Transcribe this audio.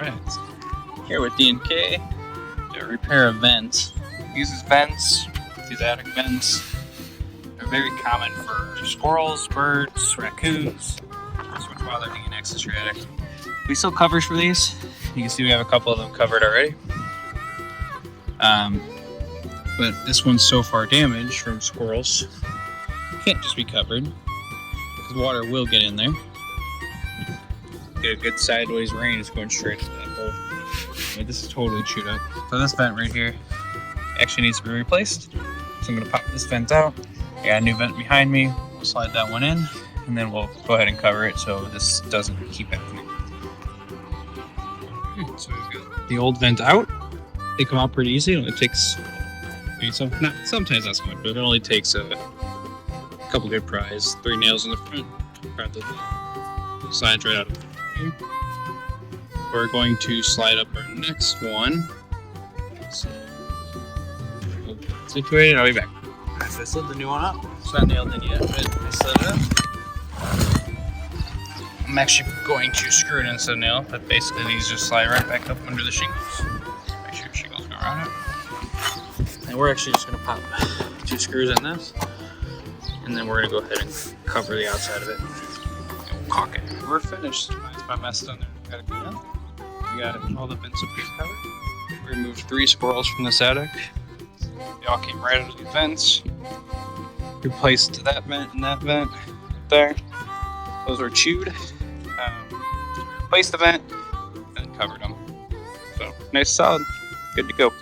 Alright, here with D&K to repair a vent. Uses vents, these attic vents. They're very common for squirrels, birds, raccoons. So much while they're being access to your attic. We still covers for these. You can see we have a couple of them covered already. But this one's so far damaged from squirrels, can't just be covered because water will get in there. Get a good sideways rain is going straight into that hole. Yeah, this is totally chewed up. So this vent right here actually needs to be replaced. So I'm going to pop this vent out. I got a new vent behind me. We'll slide that one in, and then we'll go ahead and cover it so this doesn't keep happening. So we've got the old vent out. They come out pretty easy. It only takes sometimes not so much, but it only takes a couple good pries. 3 nails in the front. Slides right out of here. We're going to slide up our next one. So, situated. I'll be back. I slid the new one up. It's not nailed in yet, but I slid it up. I'm actually going to screw it instead of nail, but basically these just slide right back up under the shingles. Make sure the shingles go around it. And we're actually just going to pop 2 screws in this, and then we're going to go ahead and cover the outside of it. And we'll caulk it. We're finished. It's my mess done there. We got it clean up. We got all the vents up here covered. We removed 3 squirrels from this attic. They all came right out of the vents. Replaced that vent and that vent there. Those were chewed. Replaced the vent and covered them. So nice, solid, good to go.